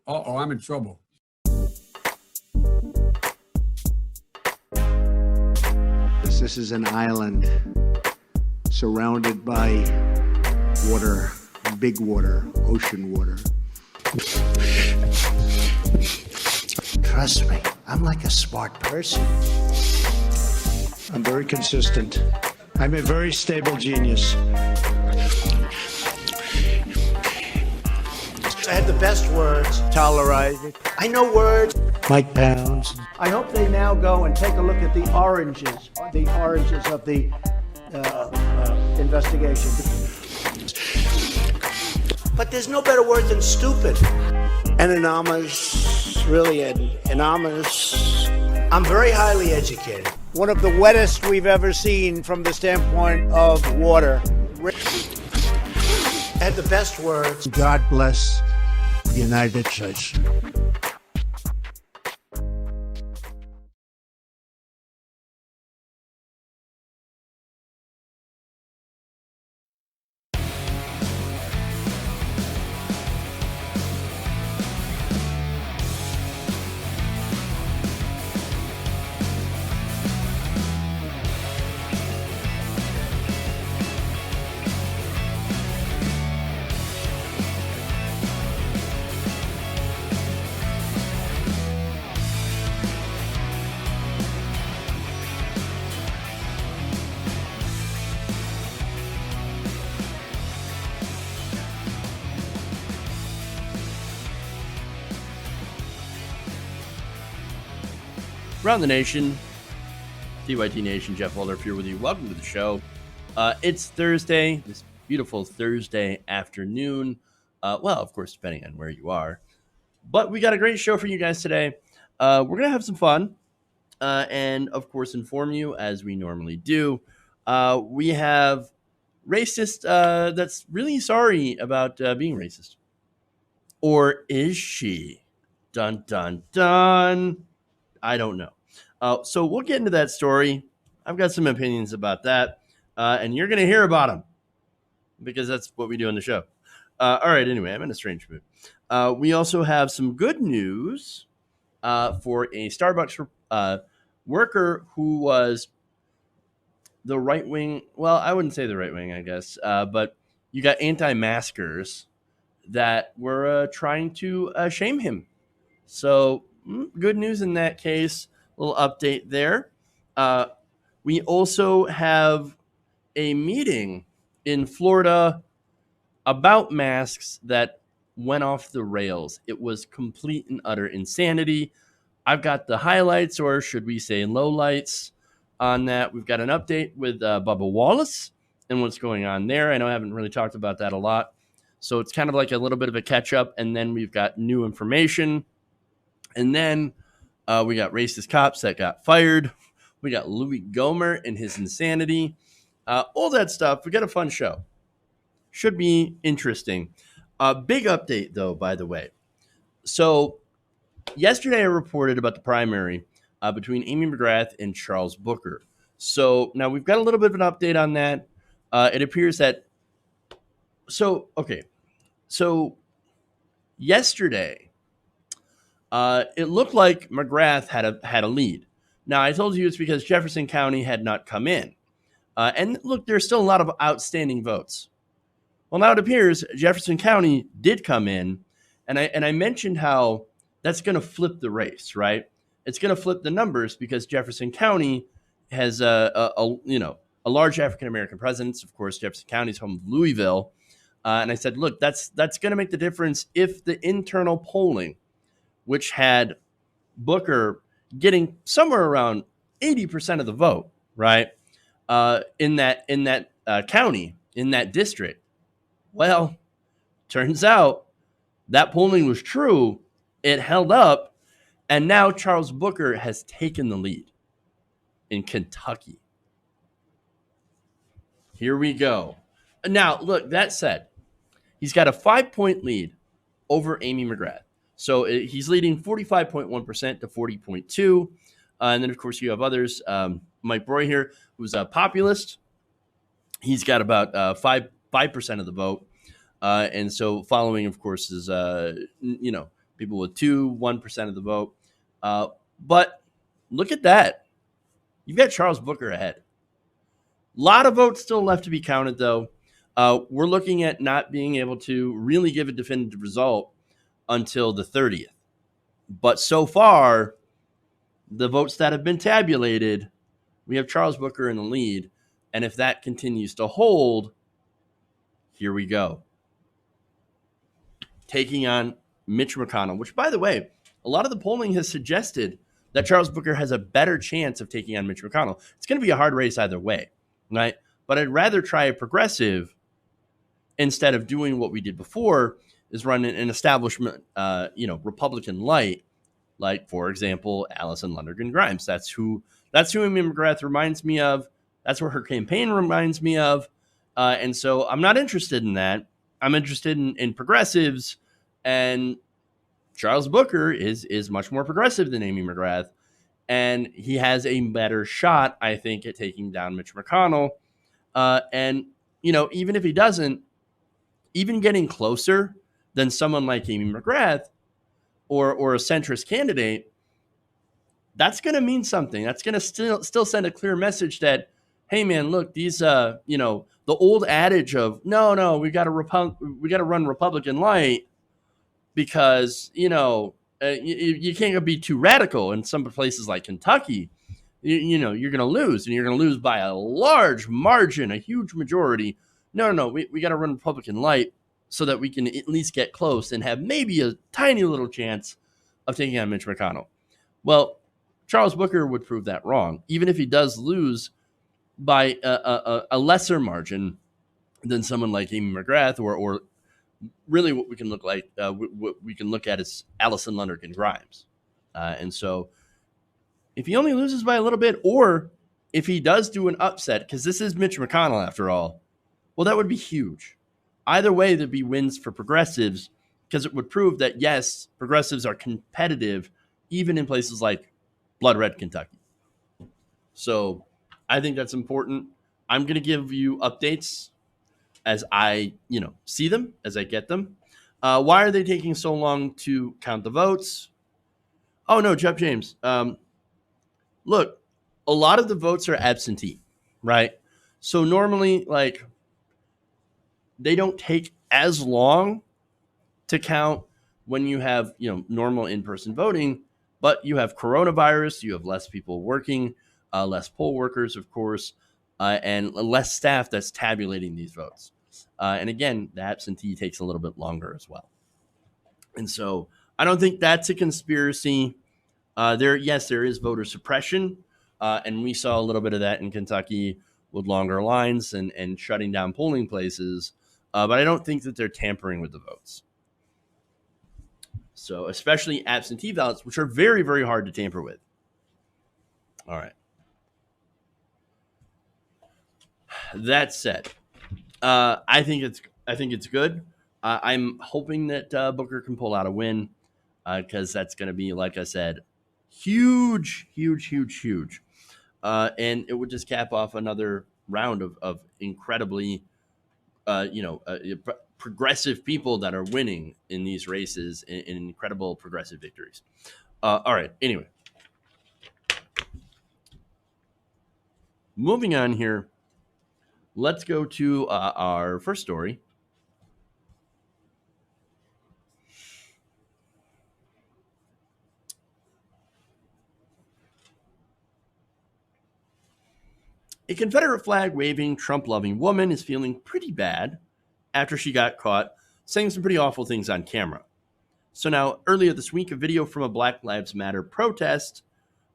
Uh-oh, I'm in trouble. This is an island surrounded by water, big water, ocean water. Trust me, I'm like a smart person. I'm very consistent. I'm a very stable genius. I had the best words. Tolerate. I know words. Mike Pounds. I hope they now go and take a look at the oranges of the investigation. But there's no better word than stupid. Anonymous, really anonymous. I'm very highly educated. One of the wettest we've ever seen from the standpoint of water. Had the best words. God bless the United States. Around the nation, TYT Nation, Jeff Waldorf here with you. Welcome to the show. It's Thursday, this beautiful Thursday afternoon. Well, of course, depending on where you are. But we got a great show for you guys today. We're going to have some fun and, of course, inform you as we normally do. We have racist that's really sorry about being racist. Or is she? Dun, dun, dun. I don't know. So we'll get into that story. I've got some opinions about that, and you're going to hear about them because that's what we do on the show. All right, anyway, I'm in a strange mood. We also have some good news for a Starbucks worker who was the right wing. Well, I wouldn't say the right wing, I guess, but you got anti-maskers that were trying to shame him. So good news in that case. A little update there. We also have a meeting in Florida about masks that went off the rails. It was complete and utter insanity. I've got the highlights, or should we say lowlights, on that. We've got an update with Bubba Wallace and what's going on there. I know I haven't really talked about that a lot. So it's kind of like a little bit of a catch-up, and then we've got new information. And then we got racist cops that got fired. We got Louis Gohmert and his insanity. All that stuff. We got a fun show. Should be interesting. Big update, though, by the way. So yesterday I reported about the primary between Amy McGrath and Charles Booker. So now we've got a little bit of an update on that. It appears that So yesterday, it looked like McGrath had a lead. Now, I told you it's because Jefferson County had not come in. And look, there's still a lot of outstanding votes. Well, now it appears Jefferson County did come in, and I mentioned how that's going to flip the race, right? It's going to flip the numbers because Jefferson County has a large African American presence. Of course, Jefferson County is home of Louisville. And I said, look, that's going to make the difference if the internal polling, which had Booker getting somewhere around 80% of the vote, right, in that county, in that district. Well, turns out that polling was true. It held up, and now Charles Booker has taken the lead in Kentucky. Here we go. Now, look, that said, he's got a 5-point lead over Amy McGrath. So he's leading 45.1% to 40.2%. And then, of course, you have others. Mike Broy here, who's a populist. He's got about 5% of the vote. And so following, of course, is, people with 1% of the vote. But look at that. You've got Charles Booker ahead. A lot of votes still left to be counted, though. We're looking at not being able to really give a definitive result until the 30th. But so far, the votes that have been tabulated, we have Charles Booker in the lead. And if that continues to hold, here we go. Taking on Mitch McConnell, which, by the way, a lot of the polling has suggested that Charles Booker has a better chance of taking on Mitch McConnell. It's going to be a hard race either way, right? But I'd rather try a progressive instead of doing what we did before, is run an establishment, Republican light, like, for example, Allison Lundergan Grimes. That's who Amy McGrath reminds me of. That's where her campaign reminds me of. And so I'm not interested in that. I'm interested in progressives, and Charles Booker is much more progressive than Amy McGrath, and he has a better shot, I think, at taking down Mitch McConnell. And, even if he doesn't, even getting closer than someone like Amy McGrath or a centrist candidate, that's going to mean something. That's going to still send a clear message that, hey, man, look, these, the old adage of, no, we got to run Republican light because, you can't be too radical in some places like Kentucky. You're going to lose, and you're going to lose by a large margin, a huge majority. No, we got to run Republican light so that we can at least get close and have maybe a tiny little chance of taking on Mitch McConnell. Well, Charles Booker would prove that wrong, even if he does lose by a lesser margin than someone like Amy McGrath, or really what we can look like, what we can look at is Allison Lundergan Grimes. And so if he only loses by a little bit, or if he does do an upset, because this is Mitch McConnell after all, well, that would be huge. Either way, there'd be wins for progressives, because it would prove that, yes, progressives are competitive even in places like blood red Kentucky. So I think that's important. I'm going to give you updates as I, see them, as I get them. Why are they taking so long to count the votes? Oh, no, Jeff James. Look, a lot of the votes are absentee, right? So normally, they don't take as long to count when you have, normal in-person voting, but you have coronavirus, you have less people working, less poll workers, of course, and less staff that's tabulating these votes. And again, the absentee takes a little bit longer as well. And so I don't think that's a conspiracy. There is voter suppression, and we saw a little bit of that in Kentucky with longer lines and shutting down polling places. But I don't think that they're tampering with the votes. So especially absentee ballots, which are very, very hard to tamper with. All right. That said, I think it's good. I'm hoping that Booker can pull out a win, because that's going to be, like I said, huge. And it would just cap off another round of incredibly, progressive people that are winning in these races in incredible progressive victories. All right. Anyway, moving on here. Let's go to our first story. A Confederate flag waving, Trump loving woman is feeling pretty bad after she got caught saying some pretty awful things on camera. So now, earlier this week, a video from a Black Lives Matter protest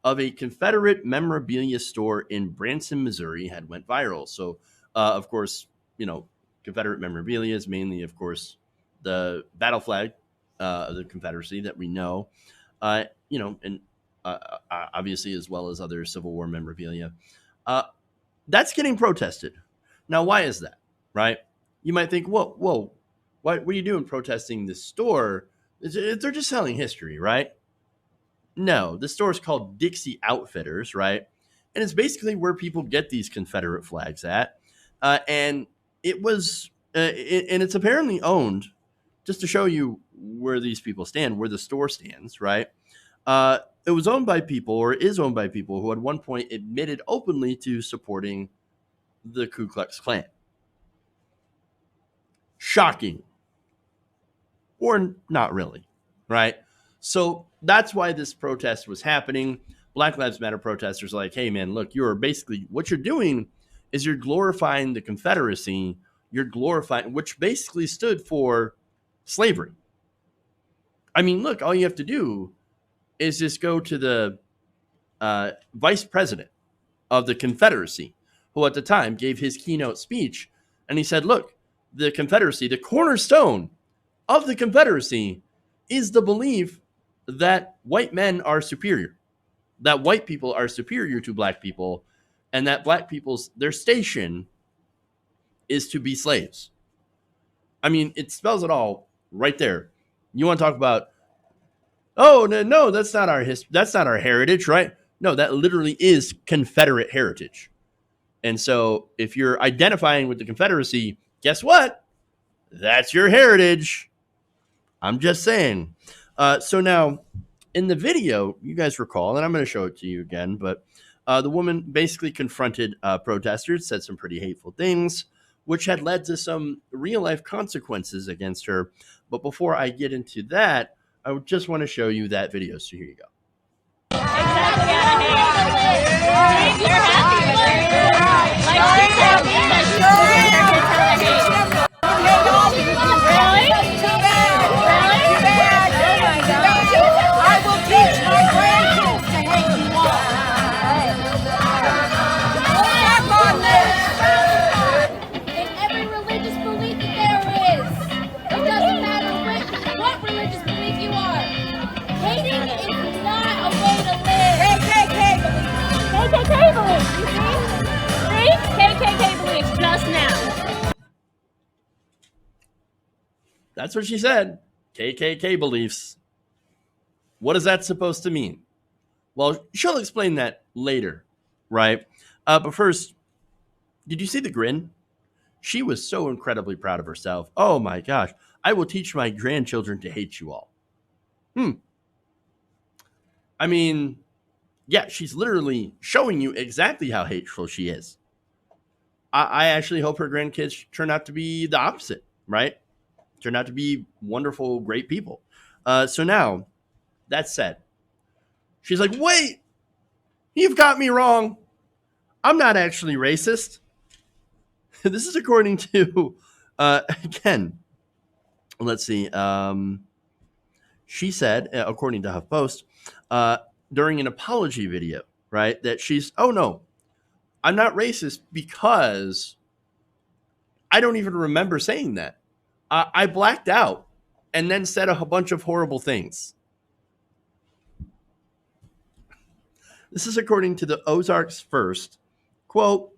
of a Confederate memorabilia store in Branson, Missouri had went viral. So, of course, Confederate memorabilia is mainly, of course, the battle flag of the Confederacy that we know, and obviously as well as other Civil War memorabilia. That's getting protested. Now, why is that, right? You might think, whoa, what are you doing protesting this store? They're just selling history, right? No, the store is called Dixie Outfitters, right? And it's basically where people get these Confederate flags at. And it was, and it's apparently owned just to show you where these people stand, where the store stands, right? It was owned by people, or is owned by people, who at one point admitted openly to supporting the Ku Klux Klan. Shocking. Or not really, right? So that's why this protest was happening. Black Lives Matter protesters are like, hey, man, look, you're basically, what you're doing is you're glorifying the Confederacy. You're glorifying, which basically stood for slavery. I mean, look, all you have to do is just go to the vice president of the Confederacy, who at the time gave his keynote speech, and he said, look, the Confederacy, the cornerstone of the Confederacy is the belief that white men are superior, that white people are superior to black people, and that black people's, their station is to be slaves. I mean, it spells it all right there. You want to talk about, oh, no, that's not our history. That's not our heritage, right? No, that literally is Confederate heritage. And so if you're identifying with the Confederacy, guess what? That's your heritage. I'm just saying. So now in the video, you guys recall, and I'm going to show it to you again, but the woman basically confronted protesters, said some pretty hateful things, which had led to some real life consequences against her. But before I get into that, I would just want to show you that video. So here you go. That's what she said. KKK beliefs. What is that supposed to mean? Well, she'll explain that later, right? But first, did you see the grin? She was so incredibly proud of herself. Oh my gosh. I will teach my grandchildren to hate you all. I mean, yeah, she's literally showing you exactly how hateful she is. I actually hope her grandkids turn out to be the opposite, right? Turn out to be wonderful, great people. So now, that said, she's like, wait, you've got me wrong. I'm not actually racist. This is according to, again, let's see. She said, according to HuffPost, during an apology video, right, that she's, oh no, I'm not racist because I don't even remember saying that. I blacked out and then said a bunch of horrible things. This is according to the Ozarks First. Quote,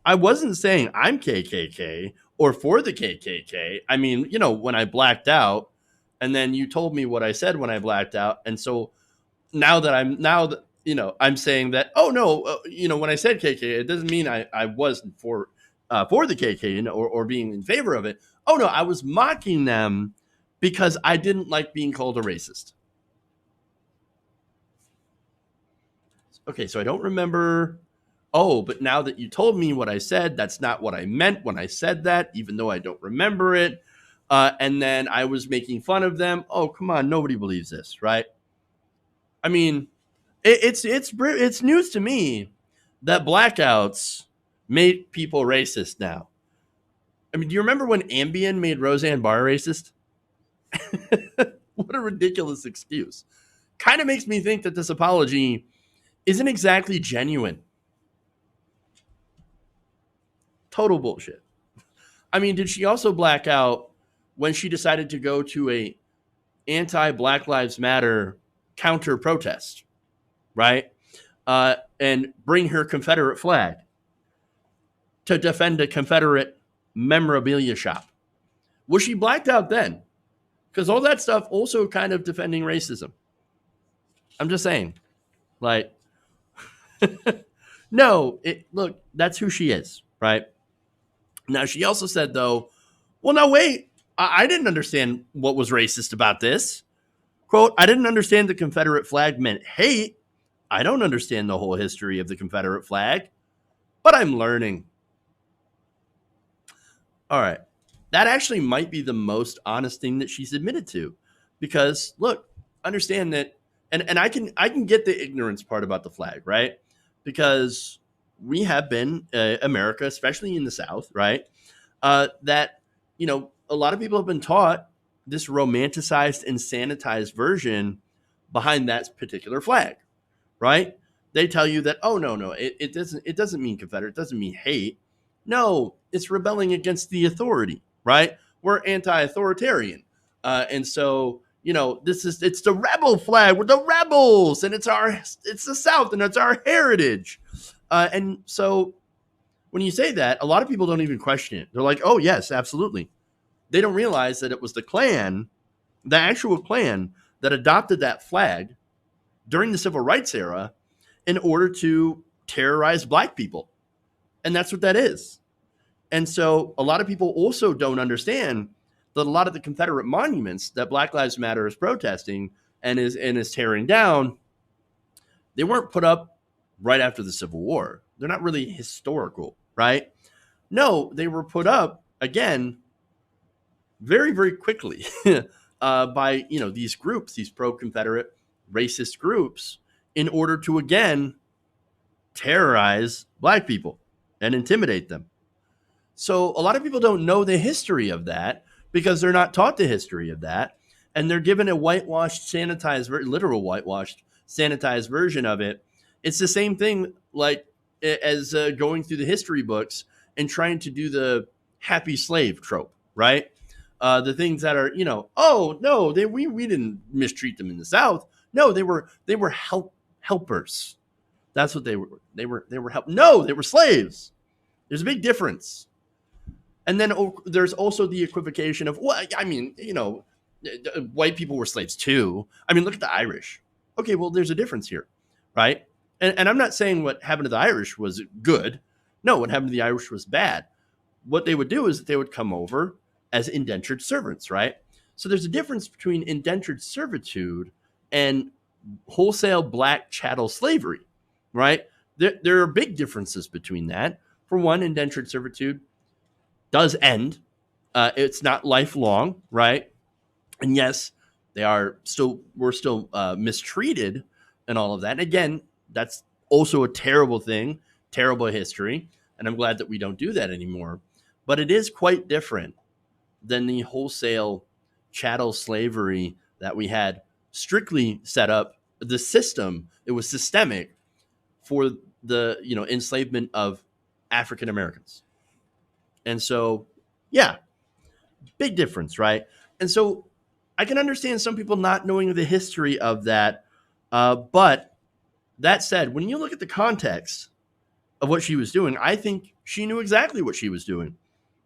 I wasn't saying I'm KKK or for the KKK. I mean, you know, when I blacked out, and then you told me what I said when I blacked out. And so now that I'm saying that, oh no, when I said KKK, it doesn't mean I wasn't for the KKK or being in favor of it. Oh no, I was mocking them because I didn't like being called a racist. Okay, so I don't remember. Oh, but now that you told me what I said, that's not what I meant when I said that, even though I don't remember it. And then I was making fun of them. Oh, come on, nobody believes this, right? I mean, it's news to me that blackouts make people racist now. I mean, do you remember when Ambien made Roseanne Barr racist? What a ridiculous excuse. Kind of makes me think that this apology isn't exactly genuine. Total bullshit. I mean, did she also black out when she decided to go to a anti-Black Lives Matter counter protest, right? And bring her Confederate flag to defend a Confederate memorabilia shop? Was she blacked out then? Because all that stuff also kind of defending racism. I'm just saying, like, no, that's who she is, right? Now, she also said, though, well, now wait, I didn't understand what was racist about this. Quote, I didn't understand the Confederate flag meant hate. I don't understand the whole history of the Confederate flag, but I'm learning. All right. That actually might be the most honest thing that she's admitted to. Because look, understand that and I can get the ignorance part about the flag, right? Because we have been America, especially in the South, right? That a lot of people have been taught this romanticized and sanitized version behind that particular flag, right? They tell you that, oh no, it doesn't mean Confederate, it doesn't mean hate. No, it's rebelling against the authority, right? We're anti-authoritarian, and so it's the rebel flag. We're the rebels, and it's the South, and it's our heritage, and so when you say that, a lot of people don't even question it. They're like, oh yes, absolutely. They don't realize that it was the actual Klan, that adopted that flag during the Civil Rights era in order to terrorize black people. And that's what that is. And so a lot of people also don't understand that a lot of the Confederate monuments that Black Lives Matter is protesting and is tearing down, they weren't put up right after the Civil War. They're not really historical, right? No, they were put up again very, very quickly by these groups, these pro-Confederate racist groups, in order to again terrorize black people and intimidate them. So a lot of people don't know the history of that because they're not taught the history of that, and they're given a whitewashed, sanitized, literal whitewashed, sanitized version of it. It's the same thing like as going through the history books and trying to do the happy slave trope, right? The things that are, oh no, we didn't mistreat them in the South. No, they were helpers. That's what they were. They were help. No, they were slaves. There's a big difference. And then there's also the equivocation of, well, I mean, white people were slaves too. I mean, look at the Irish. Okay, well, there's a difference here, right? And I'm not saying what happened to the Irish was good. No, what happened to the Irish was bad. What they would do is they would come over as indentured servants, right? So there's a difference between indentured servitude and wholesale black chattel slavery, right? There are big differences between that. For one, indentured servitude does end. It's not lifelong, right? And yes, we're still mistreated and all of that. And again, that's also a terrible thing, terrible history. And I'm glad that we don't do that anymore. But it is quite different than the wholesale chattel slavery that we had strictly set up. The system, it was systemic for the enslavement of African Americans. And so, yeah, big difference, right? And so I can understand some people not knowing the history of that. But that said, when you look at the context of what she was doing, I think she knew exactly what she was doing.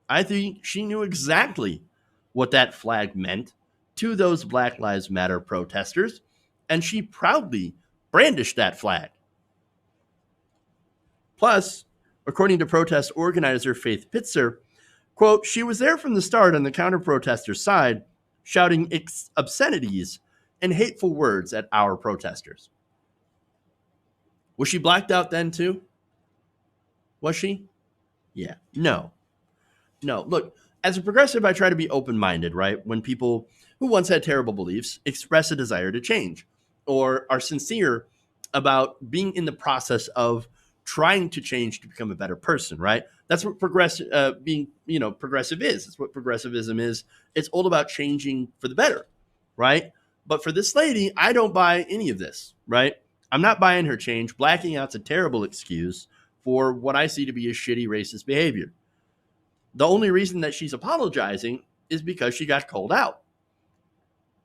I think she knew exactly what that flag meant to those Black Lives Matter protesters, and she proudly brandished that flag. Plus, according to protest organizer Faith Pitzer, quote, she was there from the start on the counter-protester side, shouting obscenities and hateful words at our protesters. Was she blacked out then too? Was she? Yeah. No. Look, as a progressive, I try to be open-minded, right? When people who once had terrible beliefs express a desire to change or are sincere about being in the process of trying to change to become a better person, right? That's what progressive is. It's what progressivism is. It's all about changing for the better, right? But for this lady, I don't buy any of this, right? I'm not buying her change. Blacking out's a terrible excuse for what I see to be a shitty racist behavior. The only reason that she's apologizing is because she got called out.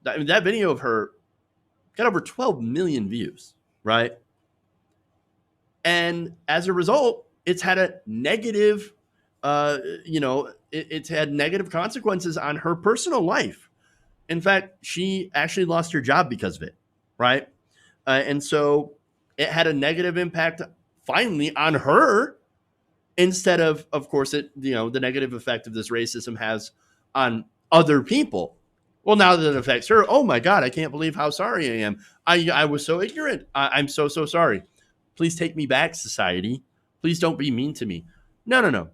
That video of her got over 12 million views, right? And as a result, it's had a negative, it's had negative consequences on her personal life. In fact, she actually lost her job because of it, right? And so it had a negative impact finally on her instead of course, the negative effect of this racism has on other people. Well, now that it affects her, oh my God, I can't believe how sorry I am. I was so ignorant. I'm so sorry. Please take me back, society. Please don't be mean to me. No.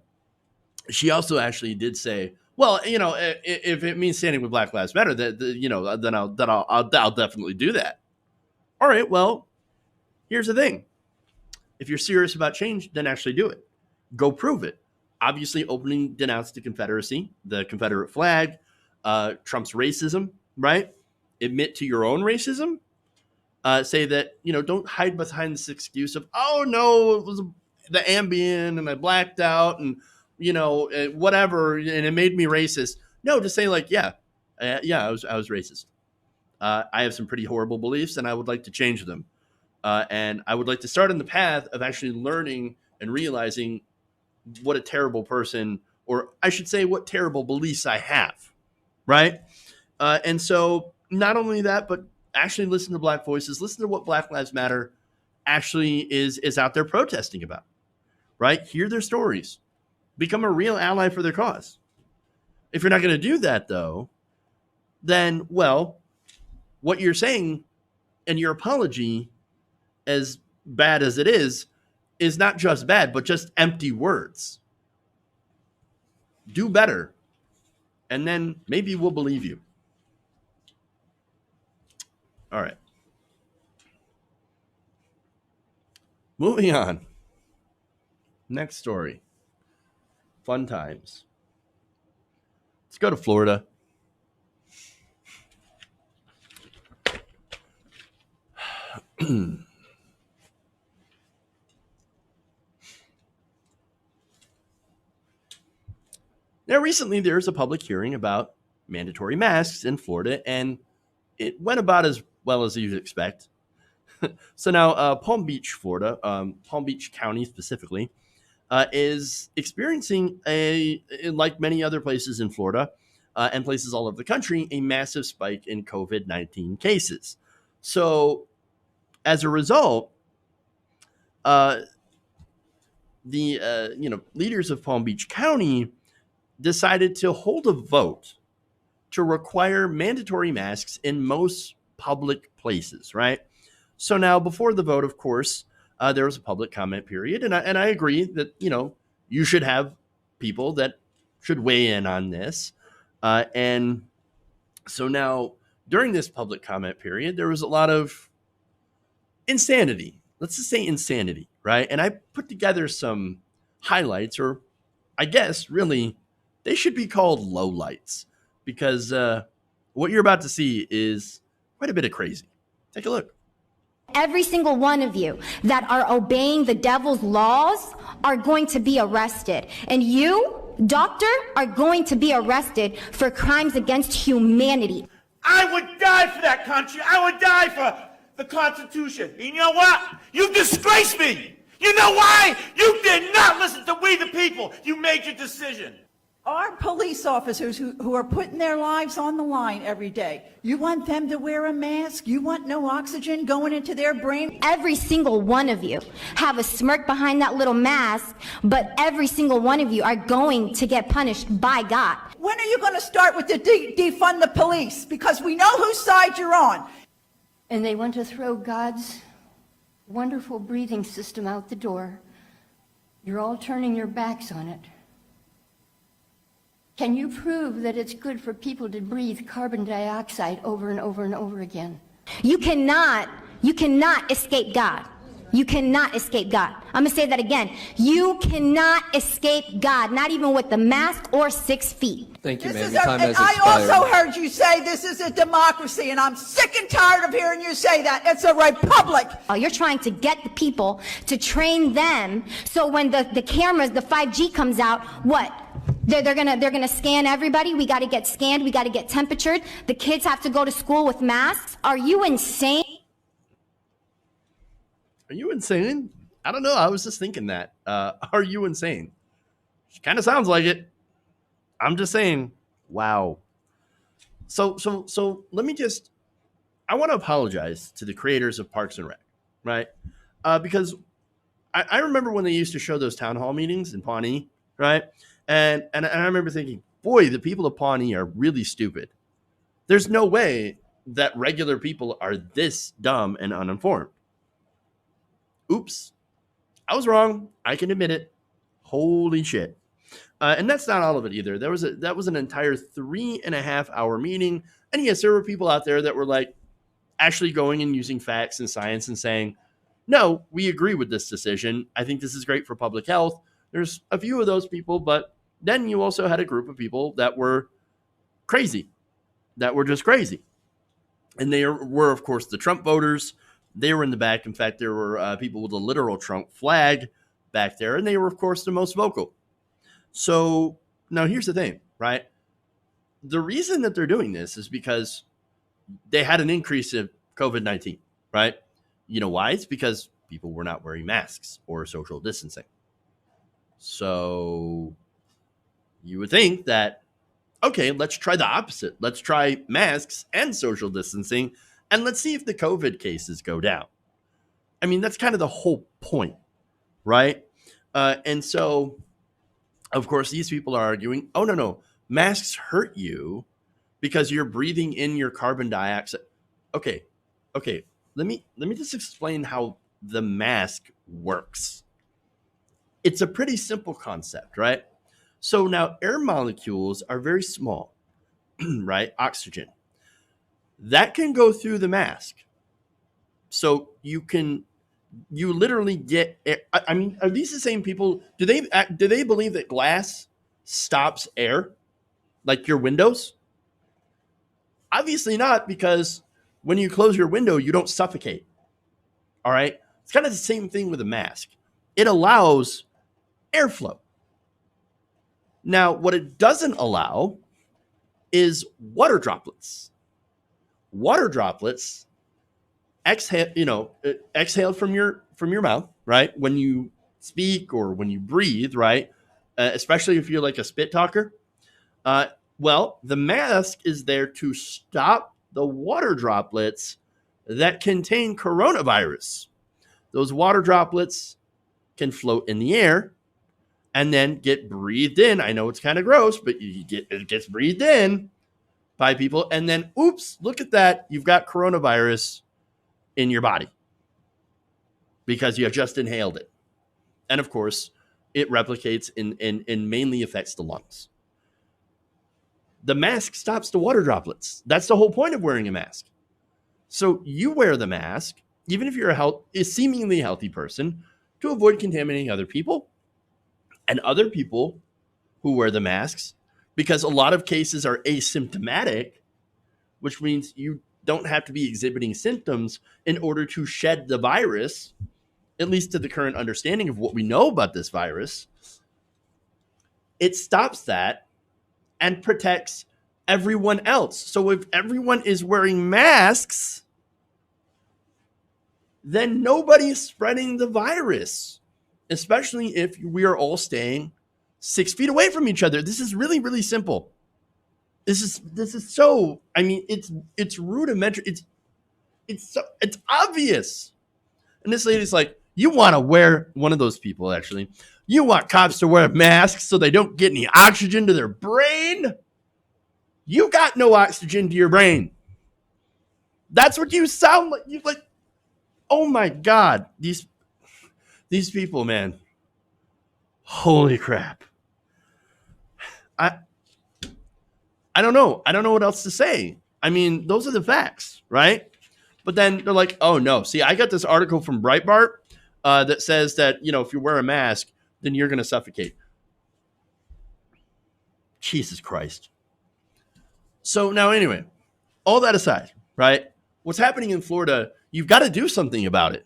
She also actually did say, well, if it means standing with Black Lives Matter, then I'll definitely do that. All right, well, here's the thing. If you're serious about change, then actually do it. Go prove it. Obviously, openly denounce the Confederacy, the Confederate flag, Trump's racism, right? Admit to your own racism. Say that, don't hide behind this excuse of, oh, no, it was the Ambien and I blacked out and, whatever, and it made me racist. No, just say like, I was racist. I have some pretty horrible beliefs and I would like to change them. And I would like to start on the path of actually learning and realizing what a terrible person, or I should say what terrible beliefs I have, right? And so not only that, but actually listen to Black voices, listen to what Black Lives Matter actually is out there protesting about, right? Hear their stories, become a real ally for their cause. If you're not going to do that, though, then, well, what you're saying and your apology, as bad as it is not just bad, but just empty words. Do better, and then maybe we'll believe you. All right. Moving on. Next story. Fun times. Let's go to Florida. Now, recently there was a public hearing about mandatory masks in Florida, and it went about as well as you'd expect. So now Palm Beach, Florida, Palm Beach County specifically, is experiencing like many other places in Florida and places all over the country, a massive spike in COVID-19 cases. So as a result, the leaders of Palm Beach County decided to hold a vote to require mandatory masks in most public places, right? So now before the vote, of course, there was a public comment period. And I agree that, you should have people that should weigh in on this. And so now during this public comment period, there was a lot of insanity. Let's just say insanity, right? And I put together some highlights, or I guess really they should be called lowlights, because what you're about to see is quite a bit of crazy. Take a look. Every single one of you that are obeying the devil's laws are going to be arrested. And you, doctor, are going to be arrested for crimes against humanity. I would die for that country. I would die for the Constitution. And you know what? You disgrace me. You know why? You did not listen to we the people. You made your decision. Our police officers who are putting their lives on the line every day, you want them to wear a mask? You want no oxygen going into their brain? Every single one of you have a smirk behind that little mask, but every single one of you are going to get punished by God. When are you going to start with the defund the police? Because we know whose side you're on. And they want to throw God's wonderful breathing system out the door. You're all turning your backs on it. Can you prove that it's good for people to breathe carbon dioxide over and over and over again? You cannot escape God. You cannot escape God. I'm going to say that again. You cannot escape God, not even with the mask or 6 feet. Thank you, ma'am. And Your time has I expired. also heard you say this is a democracy, and I'm sick and tired of hearing you say that. It's a republic. You're trying to get the people to train them, so when the cameras, the 5G comes out, what? They're gonna scan everybody. We got to get scanned. We got to get temperatured. The kids have to go to school with masks. Are you insane? Are you insane? I don't know. I was just thinking that. Are you insane? Kind of sounds like it. I'm just saying. Wow. So let me just. I want to apologize to the creators of Parks and Rec, right? Because I remember when they used to show those town hall meetings in Pawnee, right? And I remember thinking, boy, the people of Pawnee are really stupid. There's no way that regular people are this dumb and uninformed. Oops. I was wrong. I can admit it. Holy shit. And that's not all of it either. That was an entire 3.5 hour meeting. And yes, there were people out there that were like actually going and using facts and science and saying, no, we agree with this decision. I think this is great for public health. There's a few of those people, but then you also had a group of people that were crazy, that were just crazy. And they were, of course, the Trump voters. They were in the back. In fact, there were people with a literal Trump flag back there, and they were, of course, the most vocal. So now here's the thing, right? The reason that they're doing this is because they had an increase of COVID-19, right? You know why? It's because people were not wearing masks or social distancing. So you would think that, okay, let's try the opposite. Let's try masks and social distancing, and let's see if the COVID cases go down. I mean, that's kind of the whole point, right? And so, of course, these people are arguing, oh, no, masks hurt you because you're breathing in your carbon dioxide. Okay, let me just explain how the mask works. It's a pretty simple concept, right? So now air molecules are very small, right? Oxygen. That can go through the mask. So you literally get air. I mean, are these the same people? Do they believe that glass stops air? Like your windows? Obviously not, because when you close your window, you don't suffocate. All right? It's kind of the same thing with a mask. It allows airflow. Now, what it doesn't allow is water droplets. Water droplets exhale from your mouth, right? When you speak or when you breathe, right? Especially if you're like a spit talker. Well, the mask is there to stop the water droplets that contain coronavirus. Those water droplets can float in the air and then get breathed in. I know it's kind of gross, but it gets breathed in by people. And then, oops, look at that. You've got coronavirus in your body because you have just inhaled it. And of course, it replicates and mainly affects the lungs. The mask stops the water droplets. That's the whole point of wearing a mask. So you wear the mask, even if you're a seemingly healthy person, to avoid contaminating other people and other people who wear the masks, because a lot of cases are asymptomatic, which means you don't have to be exhibiting symptoms in order to shed the virus, at least to the current understanding of what we know about this virus. It stops that and protects everyone else. So if everyone is wearing masks, then nobody is spreading the virus, especially if we are all staying 6 feet away from each other. This is really, really simple. This is so, I mean, it's rudimentary. It's obvious. And this lady's like, you want to wear, one of those people actually, you want cops to wear masks so they don't get any oxygen to their brain? You got no oxygen to your brain. That's what you sound like. You like, oh my God, these people, man. Holy crap. I don't know. I don't know what else to say. I mean, those are the facts, right? But then they're like, oh no. See, I got this article from Breitbart that says that, if you wear a mask, then you're going to suffocate. Jesus Christ. So now, anyway, all that aside, right? What's happening in Florida, you've got to do something about it.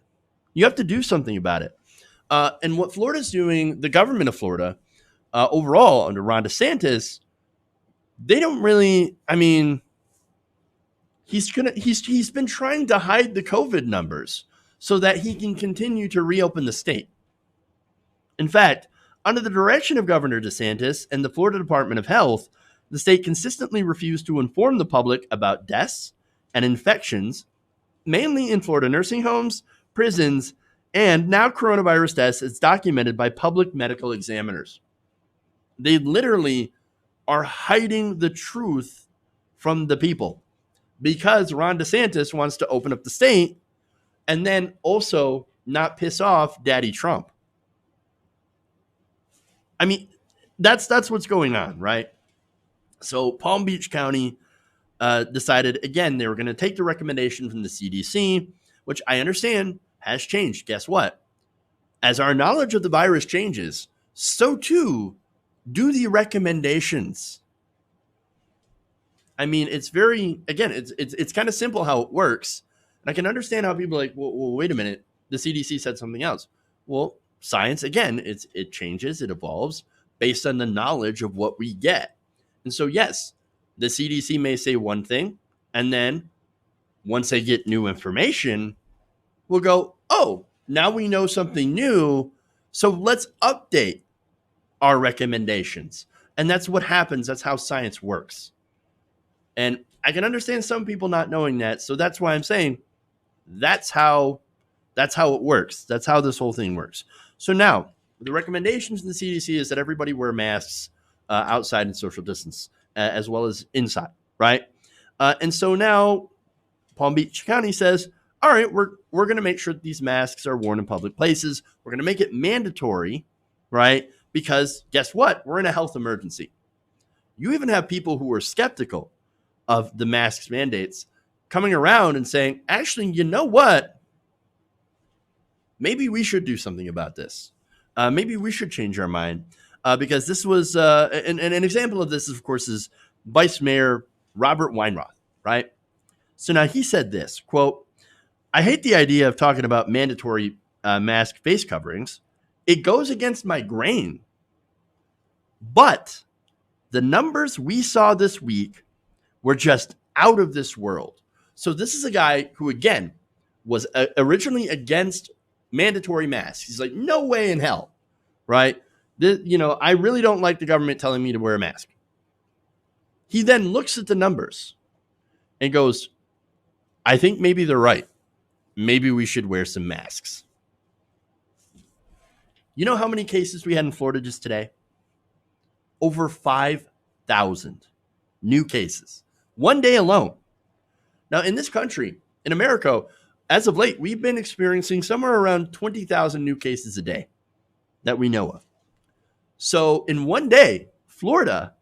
You have to do something about it. And what Florida's doing, the government of Florida, overall under Ron DeSantis, they don't really, I mean, he's been trying to hide the COVID numbers so that he can continue to reopen the state. In fact, under the direction of Governor DeSantis and the Florida Department of Health, the state consistently refused to inform the public about deaths and infections, mainly in Florida nursing homes, prisons, and now coronavirus deaths as documented by public medical examiners. They literally are hiding the truth from the people because Ron DeSantis wants to open up the state and then also not piss off Daddy Trump. I mean, that's what's going on, right? So Palm Beach County decided, again, they were going to take the recommendation from the CDC, which I understand has changed. Guess what? As our knowledge of the virus changes, so too do the recommendations. I mean, it's very, again, it's kind of simple how it works. And I can understand how people are like, well, wait a minute, the CDC said something else. Well, science, again, it changes, it evolves based on the knowledge of what we get. And so, yes, the CDC may say one thing, and then once they get new information, we'll go, oh, now we know something new, so let's update our recommendations. And that's what happens. That's how science works. And I can understand some people not knowing that, so that's why I'm saying that's how it works. That's how this whole thing works. So now, the recommendations from the CDC is that everybody wear masks outside and social distance, as well as inside, right? And so now Palm Beach County says, all right, we're going to make sure that these masks are worn in public places. We're going to make it mandatory, right? Because guess what? We're in a health emergency. You even have people who are skeptical of the masks mandates coming around and saying, actually, you know what? Maybe we should do something about this. Maybe we should change our mind. Because this was, an example of this, of course, is Vice Mayor Robert Weinroth, right? So now he said this, quote, I hate the idea of talking about mandatory mask face coverings. It goes against my grain. But the numbers we saw this week were just out of this world. So this is a guy who, again, was originally against mandatory masks. He's like, no way in hell, right? I really don't like the government telling me to wear a mask. He then looks at the numbers and goes, I think maybe they're right. Maybe we should wear some masks. You know how many cases we had in Florida just today? Over 5,000 new cases. One day alone. Now, in this country, in America, as of late, we've been experiencing somewhere around 20,000 new cases a day that we know of. So in one day, Florida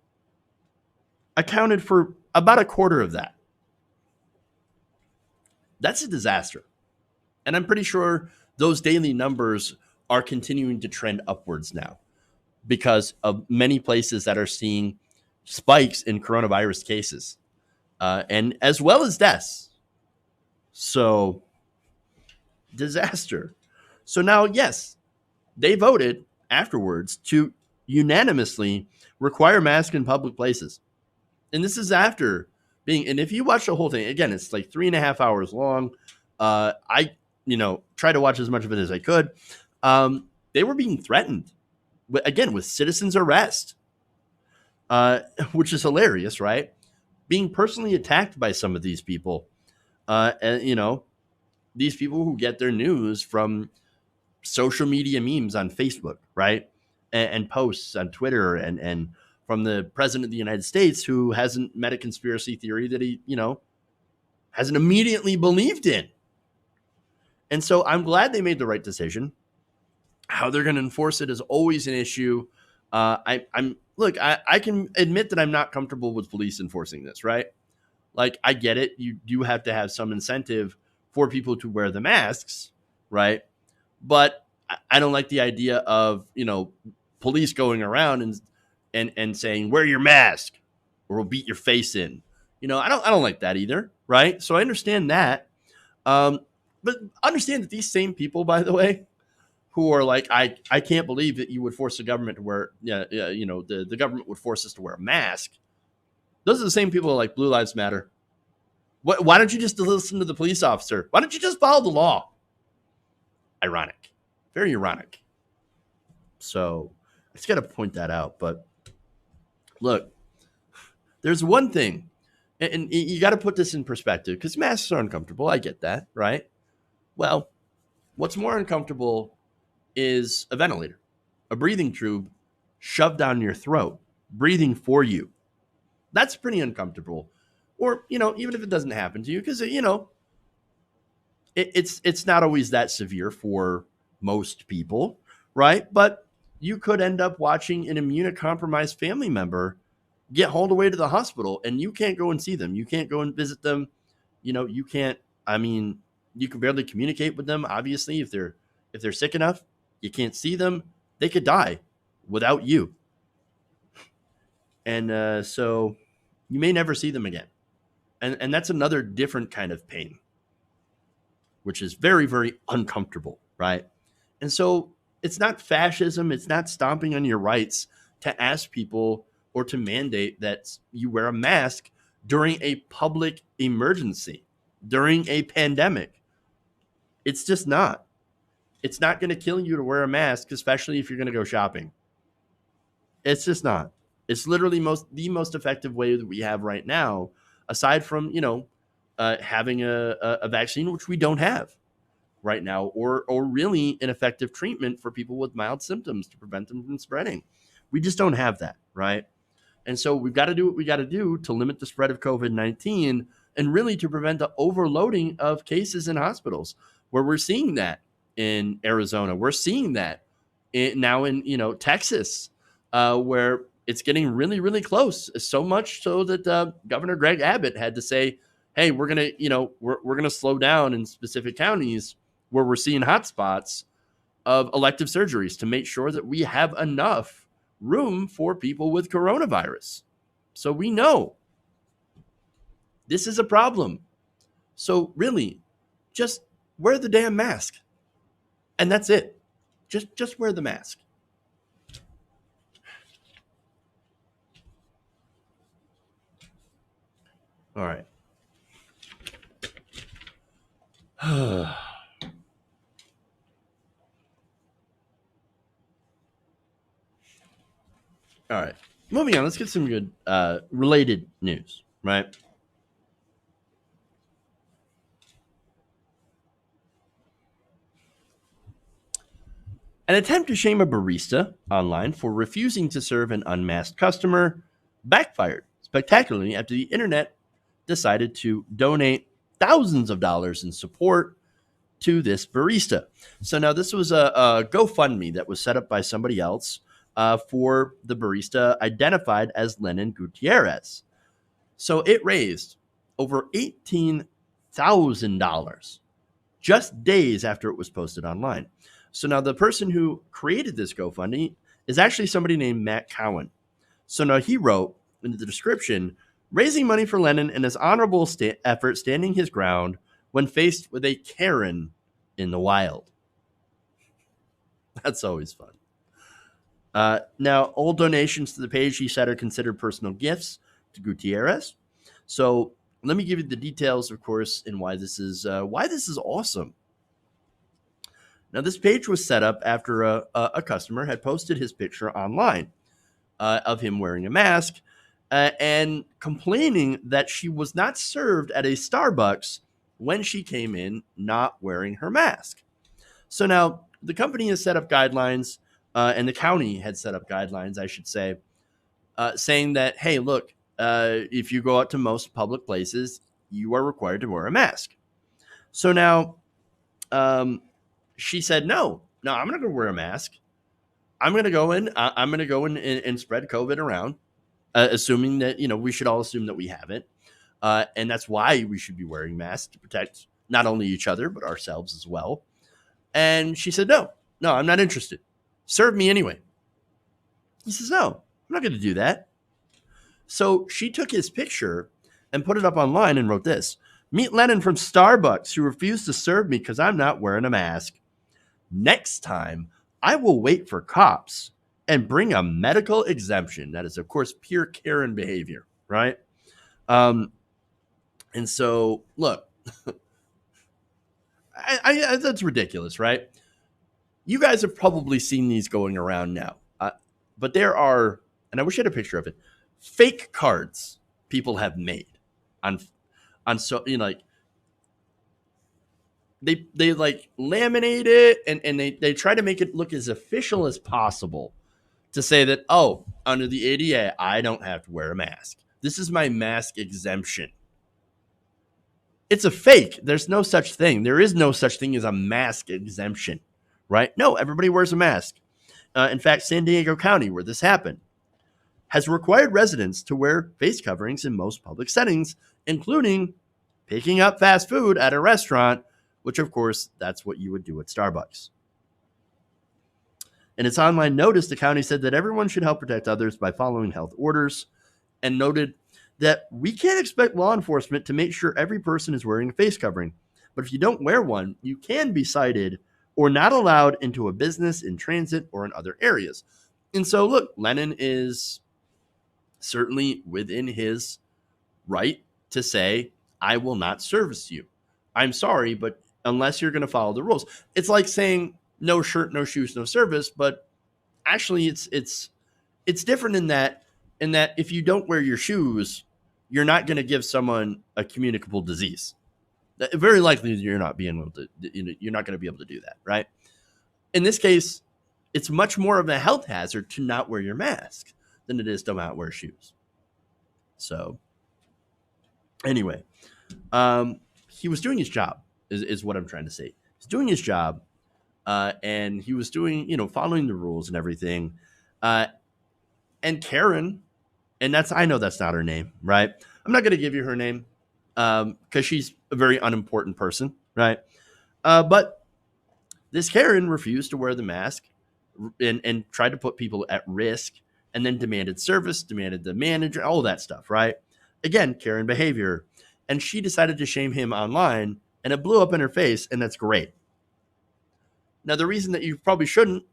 accounted for about a quarter of that. That's a disaster. And I'm pretty sure those daily numbers are continuing to trend upwards now because of many places that are seeing spikes in coronavirus cases and as well as deaths. So, disaster. So now, yes, they voted afterwards to unanimously require masks in public places. And this is after being, and if you watch the whole thing, again, it's like 3.5 hours long. I try to watch as much of it as I could. They were being threatened, with citizen's arrest, which is hilarious, right? Being personally attacked by some of these people. These people who get their news from social media memes on Facebook, right? And posts on Twitter and from the president of the United States who hasn't met a conspiracy theory that he, hasn't immediately believed in. And so I'm glad they made the right decision. How they're going to enforce it is always an issue. I can admit that I'm not comfortable with police enforcing this, right? Like, I get it. You do have to have some incentive for people to wear the masks, right? But I don't like the idea of, police going around and saying, wear your mask or we'll beat your face in. I don't like that either, right? So I understand that. But understand that these same people, by the way, who are like, I can't believe that you would force the government to wear, the government would force us to wear a mask. Those are the same people who are like, Blue Lives Matter. Why don't you just listen to the police officer? Why don't you just follow the law? Ironic. Very ironic. So I just got to point that out. But look, there's one thing, and you got to put this in perspective because masks are uncomfortable. I get that, right? Well, what's more uncomfortable is a ventilator, a breathing tube shoved down your throat, breathing for you, That's pretty uncomfortable. Or, even if it doesn't happen to you, because, it's not always that severe for most people, right? But you could end up watching an immunocompromised family member get hauled away to the hospital, and you can't go and see them. You can't go and visit them. You can't, you can barely communicate with them. Obviously, if they're sick enough, you can't see them. They could die without you. And so you may never see them again. And that's another different kind of pain, which is very, very uncomfortable, right? And so it's not fascism. It's not stomping on your rights to ask people or to mandate that you wear a mask during a public emergency, during a pandemic. It's just not. It's not going to kill you to wear a mask, especially if you're going to go shopping. It's just not. It's literally the most effective way that we have right now, aside from, having a vaccine, which we don't have right now, or really an effective treatment for people with mild symptoms to prevent them from spreading. We just don't have that, right? And so we've got to do what we got to do to limit the spread of COVID-19 and really to prevent the overloading of cases in hospitals, where we're seeing that in Arizona. We're seeing that now in, Texas, where it's getting really, really close. So much so that Governor Greg Abbott had to say, hey, we're going to, we're going to slow down in specific counties where we're seeing hotspots of elective surgeries to make sure that we have enough room for people with coronavirus. So we know this is a problem. So really, just wear the damn mask. And that's it. Just wear the mask. All right. All right. Moving on, let's get some good related news, right? An attempt to shame a barista online for refusing to serve an unmasked customer backfired spectacularly after the internet decided to donate thousands of dollars in support to this barista. So now this was a GoFundMe that was set up by somebody else for the barista identified as Lennon Gutierrez. So it raised over $18,000 just days after it was posted online. So now the person who created this GoFundMe is actually somebody named Matt Cowan. So now he wrote in the description, raising money for Lennon and his honorable effort standing his ground when faced with a Karen in the wild. That's always fun. Now, all donations to the page, he said, are considered personal gifts to Gutierrez. So let me give you the details, of course, and why this is awesome. Now, this page was set up after a customer had posted his picture online of him wearing a mask and complaining that she was not served at a Starbucks when she came in not wearing her mask. So now the company has set up guidelines, and the county had set up guidelines, I should say, saying that, hey, look, if you go out to most public places, you are required to wear a mask. So now she said, no, I'm going to go wear a mask. I'm going to go in. I'm going to go in and spread COVID around, assuming that, we should all assume that we have it. And that's why we should be wearing masks, to protect not only each other, but ourselves as well. And she said, no, I'm not interested. Serve me anyway. He says, no, I'm not going to do that. So she took his picture and put it up online and wrote this: meet Lennon from Starbucks who refused to serve me because I'm not wearing a mask. Next time, I will wait for cops and bring a medical exemption. That is, of course, pure Karen behavior, right? And so, look, that's ridiculous, right? You guys have probably seen these going around now, but there are, and I wish I had a picture of it, fake cards people have made on so, like, they like laminate it and they try to make it look as official as possible to say that, oh, under the ADA, I don't have to wear a mask. This is my mask exemption. It's a fake. There's no such thing. There is no such thing as a mask exemption, right? No, everybody wears a mask. In fact, San Diego County, where this happened, has required residents to wear face coverings in most public settings, including picking up fast food at a restaurant, which, of course, that's what you would do at Starbucks. In its online notice, the county said that everyone should help protect others by following health orders, and noted that we can't expect law enforcement to make sure every person is wearing a face covering. But if you don't wear one, you can be cited or not allowed into a business, in transit, or in other areas. And so, look, Lennon is certainly within his right to say, I will not service you. I'm sorry, but unless you're going to follow the rules. It's like saying no shirt, no shoes, no service, but actually it's different in that if you don't wear your shoes, you're not going to give someone a communicable disease. Very likely you're not going to be able to do that, right? In this case, it's much more of a health hazard to not wear your mask than it is to not wear shoes. So anyway, he was doing his job is what I'm trying to say. He's doing his job, and he was doing, following the rules and everything. And Karen, and I know that's not her name, right? I'm not going to give you her name because she's a very unimportant person, right? But this Karen refused to wear the mask and tried to put people at risk, and then demanded service, demanded the manager, all that stuff, right? Again, Karen behavior. And she decided to shame him online, and it blew up in her face, and that's great. Now, the reason that you probably shouldn't,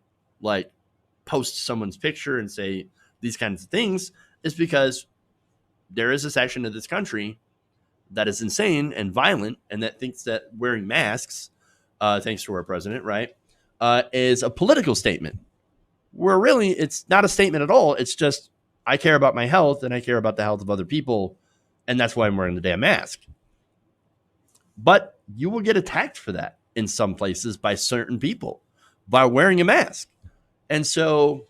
post someone's picture and say these kinds of things is because there is a section of this country that is insane and violent and that thinks that wearing masks, thanks to our president, right, is a political statement. Where really it's not a statement at all. It's just, I care about my health and I care about the health of other people, and that's why I'm wearing the damn mask. But you will get attacked for that in some places by certain people by wearing a mask. And so,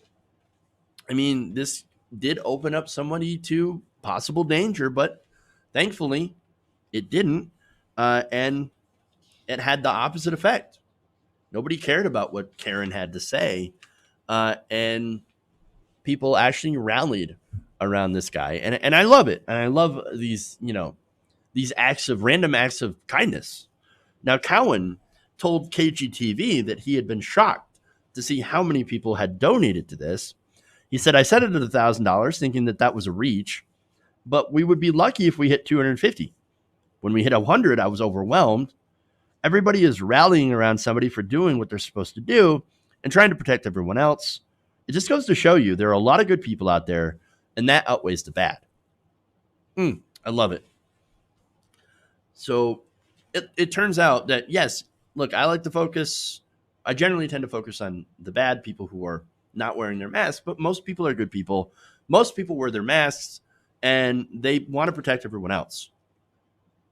this did open up somebody to possible danger, but thankfully it didn't. And it had the opposite effect. Nobody cared about what Karen had to say. And people actually rallied around this guy. And I love it. And I love these, these random acts of kindness. Now, Cowan told KGTV that he had been shocked to see how many people had donated to this. He said, I set it at $1,000 thinking that was a reach, but we would be lucky if we hit 250. When we hit 100, I was overwhelmed. Everybody is rallying around somebody for doing what they're supposed to do and trying to protect everyone else. It just goes to show you there are a lot of good people out there, and that outweighs the bad. I love it. So it turns out that, yes, look, I generally tend to focus on the bad people who are not wearing their masks, but most people are good people. Most people wear their masks, and they want to protect everyone else.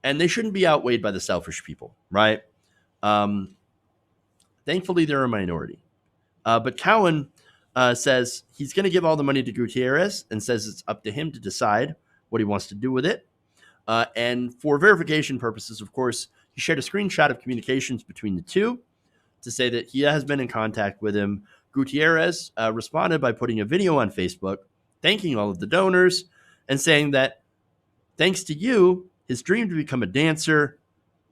And they shouldn't be outweighed by the selfish people, right? Thankfully, they're a minority. But Cowan says he's going to give all the money to Gutierrez and says it's up to him to decide what he wants to do with it. And for verification purposes, of course, he shared a screenshot of communications between the two to say that he has been in contact with him. Gutierrez responded by putting a video on Facebook, thanking all of the donors and saying that thanks to you, his dream to become a dancer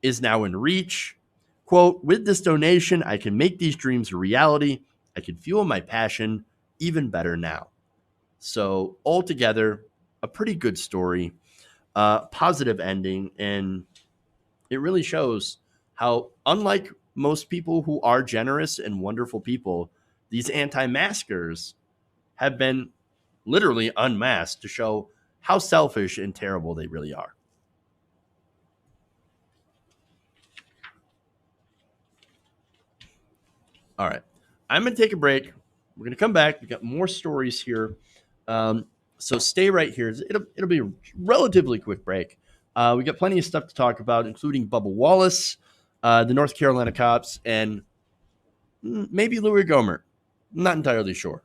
is now in reach. Quote, with this donation, I can make these dreams a reality. I can fuel my passion even better now. So altogether, a pretty good story, positive ending. And it really shows how, unlike most people who are generous and wonderful people, these anti-maskers have been literally unmasked to show how selfish and terrible they really are. All right, I'm going to take a break. We're going to come back. We got more stories here. So stay right here. It'll be a relatively quick break. We got plenty of stuff to talk about, including Bubba Wallace, the North Carolina cops, and maybe Louis Gohmert. I'm not entirely sure.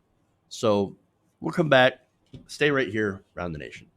So we'll come back. Stay right here around the nation.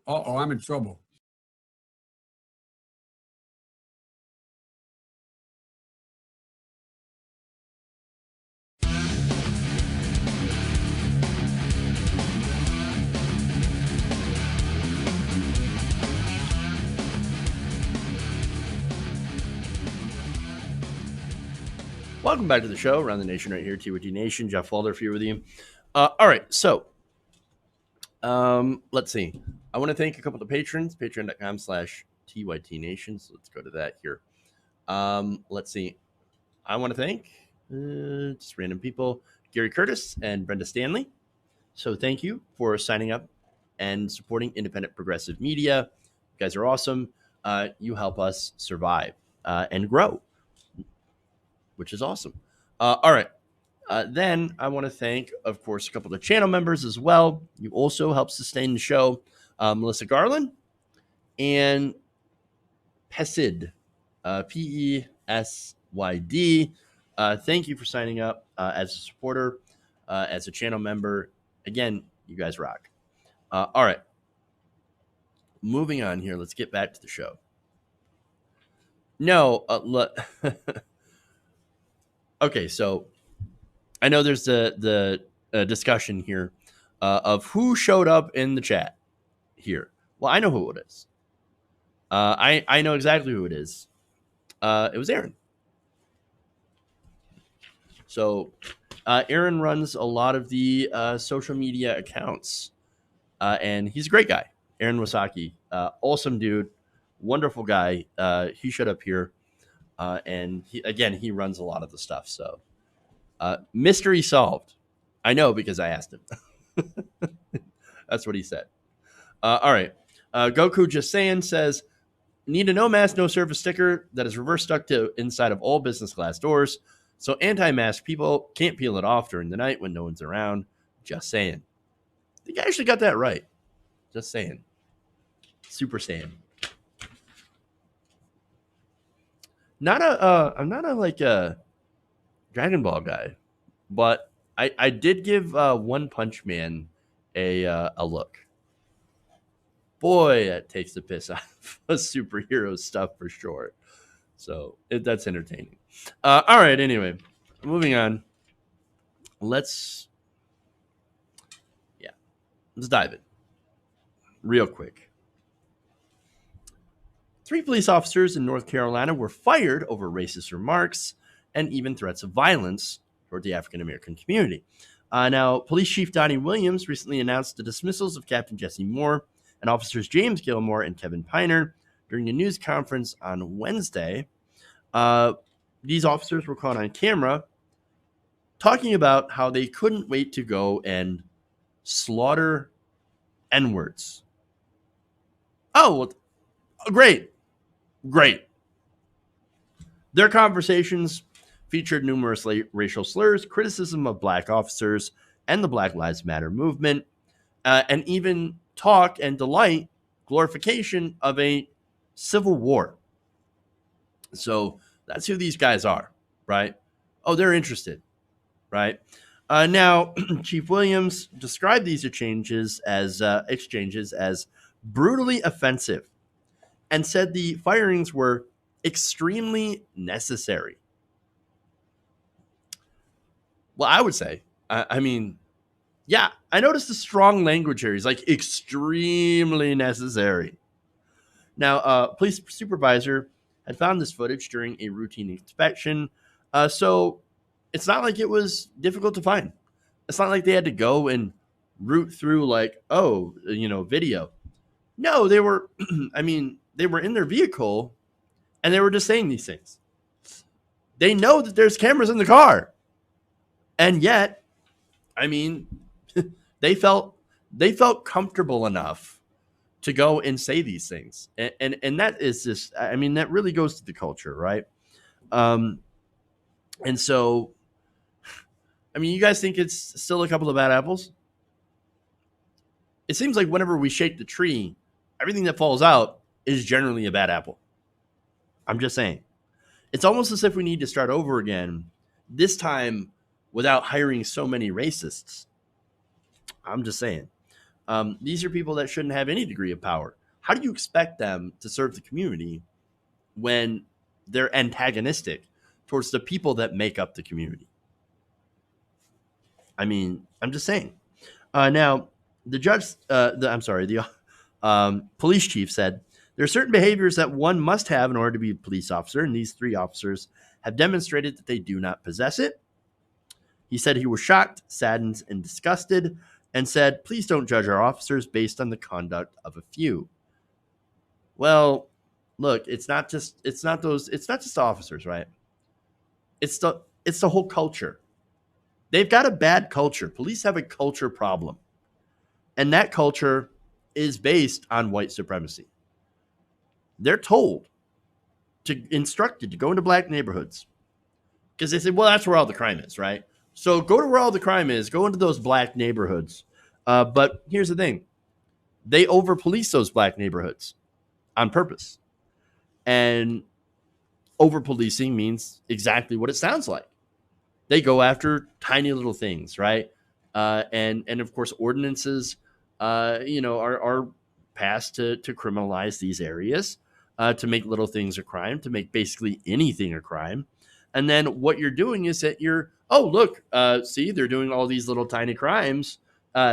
Uh-oh, I'm in trouble. Welcome back to the show, Around the Nation right here, TYT Nation. Jeff Walder here with you. All right, so let's see. I want to thank a couple of patrons, patreon.com/TYT Nation. So let's go to that here. Let's see. I want to thank just random people, Gary Curtis and Brenda Stanley. So thank you for signing up and supporting independent progressive media. You guys are awesome. You help us survive and grow, which is awesome. All right. Then I want to thank, of course, a couple of channel members as well. You also help sustain the show. Melissa Garland and Pesid, Pesyd. Thank you for signing up as a supporter, as a channel member. Again, you guys rock. All right. Moving on here. Let's get back to the show. No, okay, so I know there's the discussion here of who showed up in the chat here. Well, I know who it is. I know exactly who it is. It was Aaron. So Aaron runs a lot of the social media accounts, and he's a great guy. Aaron Wasaki, awesome dude, wonderful guy. He showed up here, and he runs a lot of the stuff. So mystery solved. I know because I asked him. That's what he said. All right. Goku just saying says, need a no mask, no service sticker that is reverse stuck to inside of all business class doors. So anti-mask people can't peel it off during the night when no one's around. Just saying. I think I actually got that right. Just saying. Super Saiyan. I'm not a Dragon Ball guy, but I did give One Punch Man a look. Boy, that takes the piss out of superhero stuff for sure. So that's entertaining. All right, anyway, moving on. Let's dive in real quick. 3 police officers in North Carolina were fired over racist remarks and even threats of violence toward the African-American community. Now, Police Chief Donnie Williams recently announced the dismissals of Captain Jesse Moore and officers James Gilmore and Kevin Piner during a news conference on Wednesday. These officers were caught on camera talking about how they couldn't wait to go and slaughter N-words. Oh, well, great. Their conversations featured numerous racial slurs, criticism of black officers and the Black Lives Matter movement, and even talk and delight glorification of a civil war. So that's who these guys are, right? Oh, they're interested, right? Now, Chief Williams described these exchanges as brutally offensive and said the firings were extremely necessary. Well, I would say, I noticed the strong language here. He's like, extremely necessary. Now, police supervisor had found this footage during a routine inspection. So it's not like it was difficult to find. It's not like they had to go and root through video. No, they were, they were in their vehicle and they were just saying these things. They know that there's cameras in the car. And yet, they felt comfortable enough to go and say these things. And that is just, that really goes to the culture, right? And so, you guys think it's still a couple of bad apples? It seems like whenever we shake the tree, everything that falls out is generally a bad apple. I'm just saying. It's almost as if we need to start over again, this time without hiring so many racists. I'm just saying. These are people that shouldn't have any degree of power. How do you expect them to serve the community when they're antagonistic towards the people that make up the community? I mean, I'm just saying. Now, the police chief said there are certain behaviors that one must have in order to be a police officer, and these 3 officers have demonstrated that they do not possess it. He said he was shocked, saddened, and disgusted, and said, "Please don't judge our officers based on the conduct of a few." Well, look, it's not just officers, right? It's the whole culture. They've got a bad culture. Police have a culture problem. And that culture is based on white supremacy. They're instructed to go into black neighborhoods because they say, well, that's where all the crime is, right? So go to where all the crime is, go into those black neighborhoods. But here's the thing. They over-police those black neighborhoods on purpose. And over-policing means exactly what it sounds like. They go after tiny little things, right? And of course, ordinances, are passed to criminalize these areas, to make little things a crime, to make basically anything a crime. And then what you're doing is that see, they're doing all these little tiny crimes.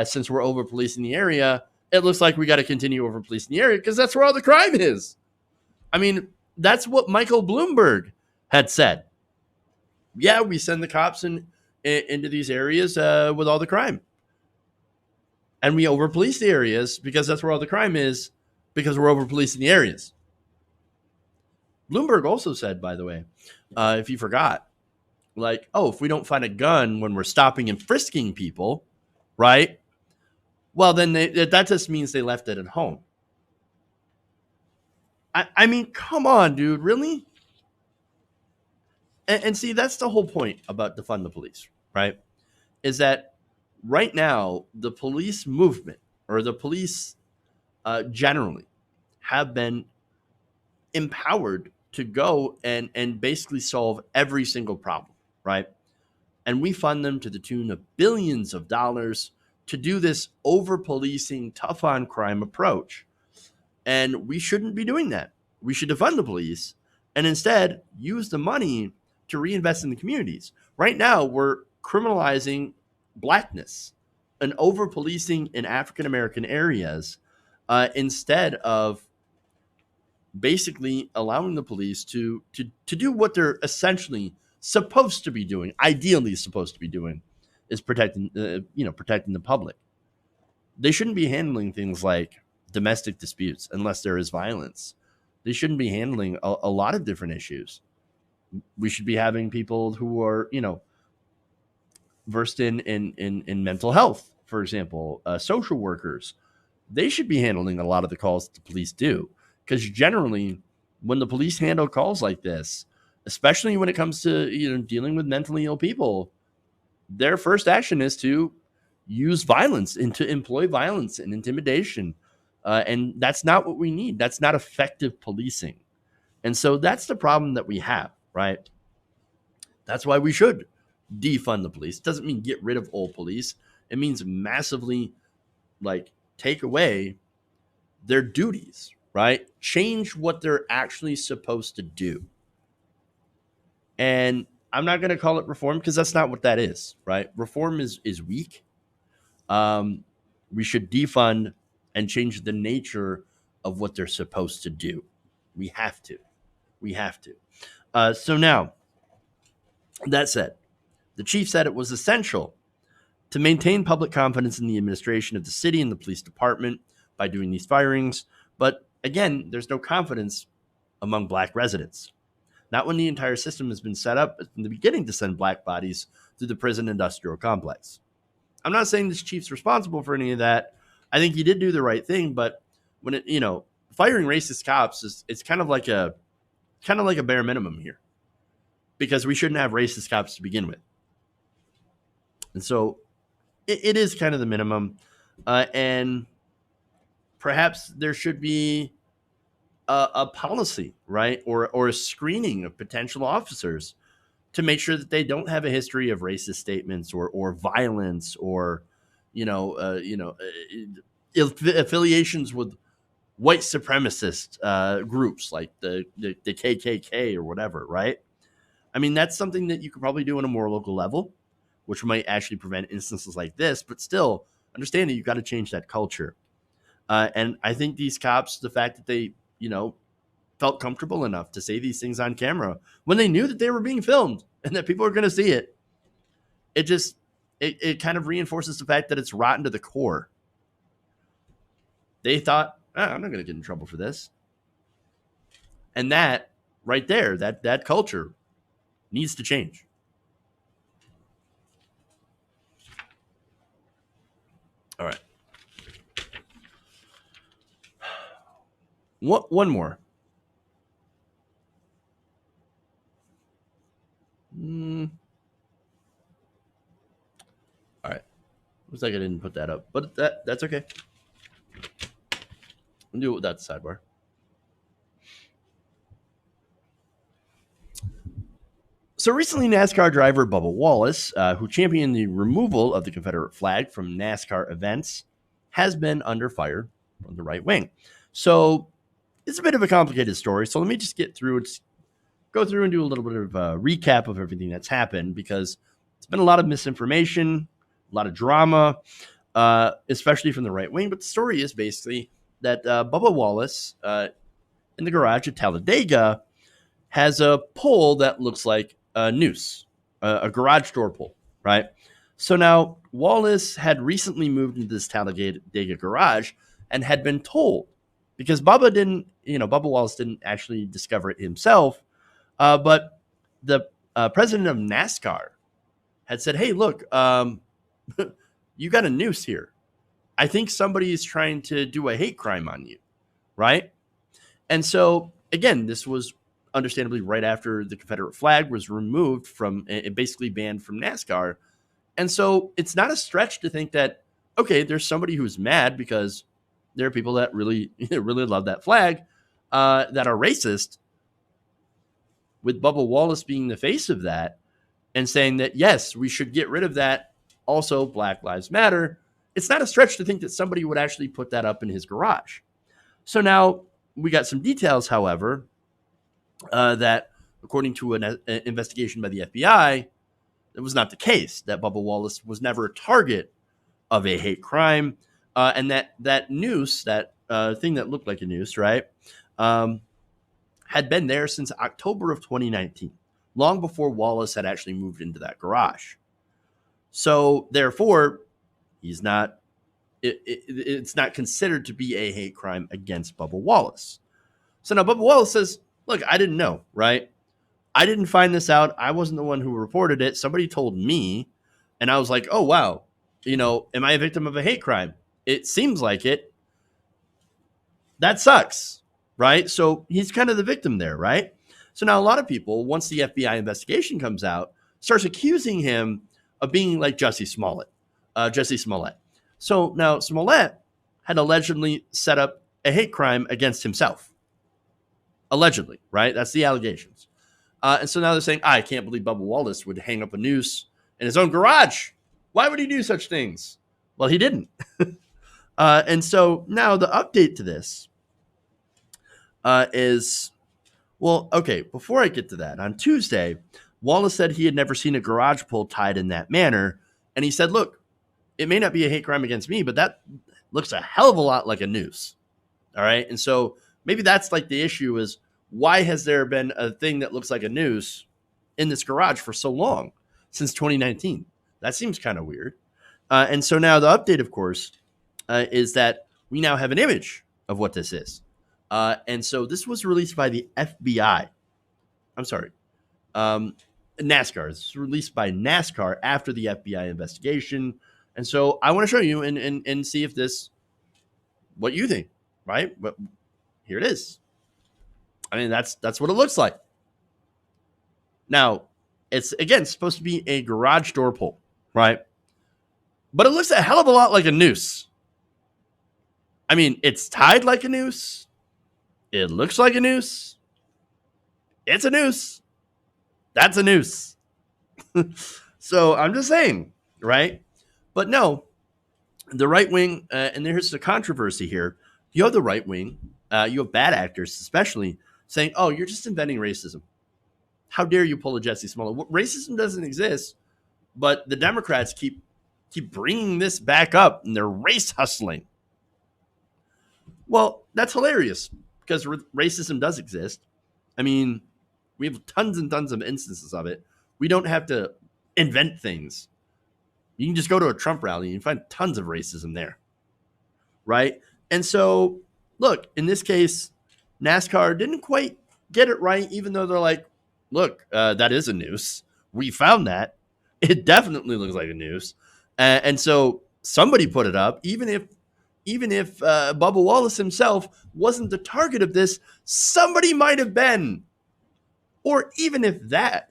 Since we're over policing the area, it looks like we got to continue over policing the area because that's where all the crime is. I mean, that's what Michael Bloomberg had said. Yeah, we send the cops into these areas with all the crime. And we over-police the areas because that's where all the crime is, because we're over-policing the areas. Bloomberg also said, by the way, if you forgot, if we don't find a gun when we're stopping and frisking people, right? Well, then that just means they left it at home. I mean, come on, dude, really? And see, that's the whole point about defund the police, right? Is that right now, the police movement or the police generally have been empowered to go and basically solve every single problem, right? And we fund them to the tune of billions of dollars to do this over-policing, tough-on-crime approach. And we shouldn't be doing that. We should defund the police and instead use the money to reinvest in the communities. Right now, we're criminalizing blackness and over-policing in African-American areas instead of basically allowing the police to do what they're essentially supposed to be doing, ideally supposed to be doing, is protecting the public. They shouldn't be handling things like domestic disputes unless there is violence. They shouldn't be handling a lot of different issues. We should be having people who are, versed in mental health, for example, social workers. They should be handling a lot of the calls that the police do. Because generally, when the police handle calls like this, especially when it comes to dealing with mentally ill people, their first action is to use violence and to employ violence and intimidation. And that's not what we need. That's not effective policing. And so that's the problem that we have, right? That's why we should defund the police. It doesn't mean get rid of all police. It means massively take away their duties, right? Change what they're actually supposed to do. And I'm not going to call it reform because that's not what that is, right? Reform is weak. We should defund and change the nature of what they're supposed to do. We have to. So now, that said, the chief said it was essential to maintain public confidence in the administration of the city and the police department by doing these firings. But again, there's no confidence among black residents. Not when the entire system has been set up from the beginning to send black bodies through the prison industrial complex. I'm not saying this chief's responsible for any of that. I think he did do the right thing, but when firing racist cops it's kind of like a bare minimum here, because we shouldn't have racist cops to begin with. And so it is kind of the minimum. And perhaps there should be a policy, right? Or a screening of potential officers to make sure that they don't have a history of racist statements or violence or, affiliations with white supremacist groups like the KKK or whatever, right? I mean, that's something that you could probably do on a more local level, which might actually prevent instances like this. But still, understand that you've got to change that culture. And I think these cops, the fact that they, felt comfortable enough to say these things on camera when they knew that they were being filmed and that people are going to see it, it kind of reinforces the fact that it's rotten to the core. They thought, I'm not going to get in trouble for this. And that right there, that culture needs to change. All right. One more. All right. Looks like I didn't put that up, but that's okay. We'll do it without the sidebar. So recently, NASCAR driver Bubba Wallace, who championed the removal of the Confederate flag from NASCAR events, has been under fire from the right wing. So it's a bit of a complicated story. So let me just go through and do a little bit of a recap of everything that's happened, because it's been a lot of misinformation, a lot of drama, especially from the right wing. But the story is basically that Bubba Wallace in the garage at Talladega has a pole that looks like a noose, a garage door pole, right? So now Wallace had recently moved into this Talladega garage and had been told, because Bubba Wallace didn't actually discover it himself, but the president of NASCAR had said, hey, look, you got a noose here. I think somebody is trying to do a hate crime on you, right? And so, again, this was understandably right after the Confederate flag was removed from, and basically banned from NASCAR. And so it's not a stretch to think that, okay, there's somebody who's mad because there are people that really, really love that flag that are racist, with Bubba Wallace being the face of that and saying that, yes, we should get rid of that. Also, Black Lives Matter. It's not a stretch to think that somebody would actually put that up in his garage. So now we got some details, however, that according to an investigation by the FBI, it was not the case, that Bubba Wallace was never a target of a hate crime. And that noose, that thing that looked like a noose, right, had been there since October of 2019, long before Wallace had actually moved into that garage. So therefore, it's not considered to be a hate crime against Bubba Wallace. So now Bubba Wallace says, look, I didn't know, right? I didn't find this out. I wasn't the one who reported it. Somebody told me, and I was like, oh, wow, am I a victim of a hate crime? It seems like it. That sucks, right? So he's kind of the victim there, right? So now a lot of people, once the FBI investigation comes out, starts accusing him of being like Jussie Smollett. So now Smollett had allegedly set up a hate crime against himself. Allegedly, right? That's the allegations. And so now they're saying, I can't believe Bubba Wallace would hang up a noose in his own garage. Why would he do such things? Well, he didn't. And so now the update to this is, well, okay, before I get to that, on Tuesday, Wallace said he had never seen a garage pole tied in that manner. And he said, look, it may not be a hate crime against me, but that looks a hell of a lot like a noose. All right. And so maybe that's like the issue is, why has there been a thing that looks like a noose in this garage for so long, since 2019? That seems kind of weird. And so now the update, of course, is that we now have an image of what this is. And so this was released by the FBI. I'm sorry. NASCAR. This was released by NASCAR after the FBI investigation. And so I want to show you and see if what you think, right? But here it is. I mean, that's what it looks like. Now, it's, again, supposed to be a garage door pole, right? But it looks a hell of a lot like a noose. I mean, it's tied like a noose. It looks like a noose. It's a noose. That's a noose. So I'm just saying, right? But no, the right wing, and there's a controversy here. You have the right wing, you have bad actors, especially saying, "Oh, you're just inventing racism. How dare you pull a Jesse Smollett? Racism doesn't exist." But the Democrats keep bringing this back up, and they're race hustling. Well, that's hilarious because racism does exist. I mean, we have tons and tons of instances of it. We don't have to invent things. You can just go to a Trump rally and you find tons of racism there, right? And so, look, in this case, NASCAR didn't quite get it right, even though they're like, look, that is a noose. We found that. It definitely looks like a noose. And so somebody put it up, even if Bubba Wallace himself wasn't the target of this, somebody might have been. Or even if that,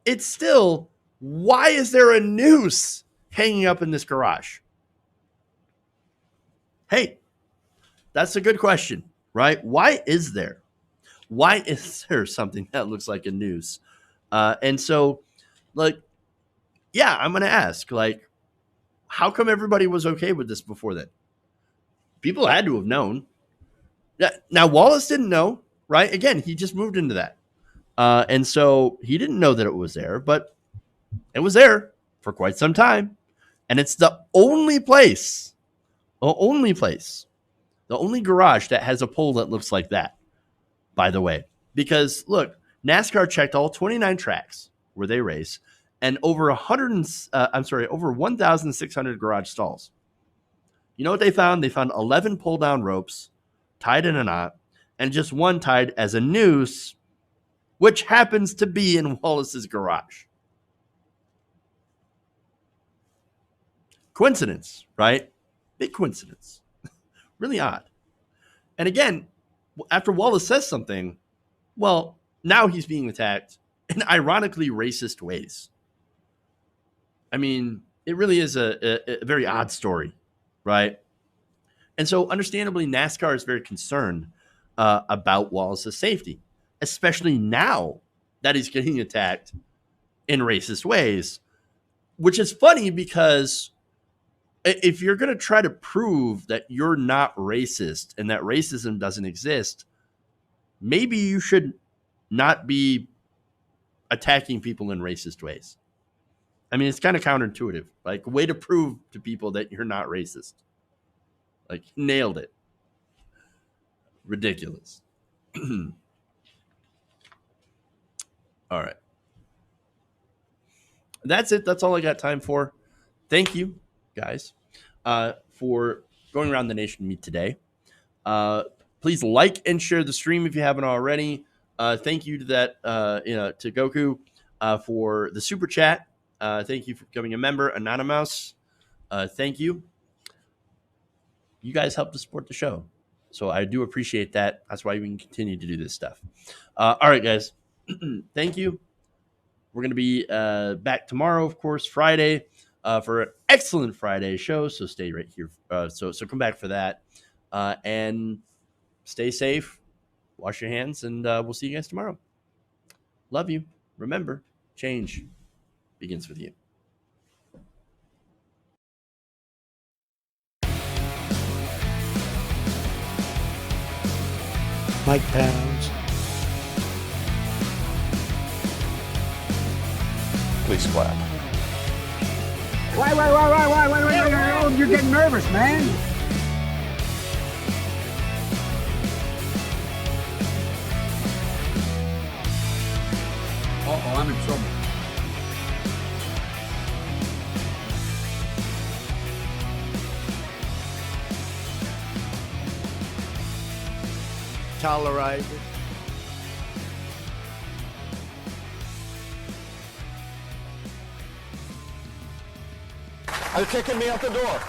it's still, why is there a noose hanging up in this garage? Hey, that's a good question, right? Why is there something that looks like a noose? And so, like, yeah, I'm going to ask, like, how come everybody was okay with this before then? People had to have known. Yeah. Now, Wallace didn't know, right? Again, he just moved into that. And so he didn't know that it was there, but it was there for quite some time. And it's the only place, the only garage that has a pole that looks like that, by the way. Because, look, NASCAR checked all 29 tracks where they race and over 1,600 garage stalls. You know what they found? They found 11 pull-down ropes tied in a knot and just one tied as a noose, which happens to be in Wallace's garage. Coincidence, right? Big coincidence. Really odd. And again, after Wallace says something, well, now he's being attacked in ironically racist ways. I mean, it really is a very odd story, right? And so understandably, NASCAR is very concerned about Wallace's safety, especially now that he's getting attacked in racist ways, which is funny because if you're going to try to prove that you're not racist and that racism doesn't exist, maybe you should not be attacking people in racist ways. I mean, it's kind of counterintuitive. Like, a way to prove to people that you're not racist. Like, nailed it. Ridiculous. All right. That's it. That's all I got time for. Thank you, guys, for going around the nation with me today. Please like and share the stream if you haven't already. Thank you to to Goku for the super chat. Thank you for becoming a member, Anonymous. Thank you. You guys help to support the show, so I do appreciate that. That's why we can continue to do this stuff. All right, guys. Thank you. We're going to be back tomorrow, of course, Friday, for an excellent Friday show. So stay right here. So come back for that, and stay safe. Wash your hands, and we'll see you guys tomorrow. Love you. Remember, change begins with you. Mike Pounds. Please clap. Why? You're getting nervous, man. Uh-oh, I'm in trouble. Tolerate it. You're kicking me out the door.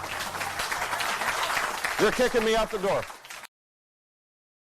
You're kicking me out the door.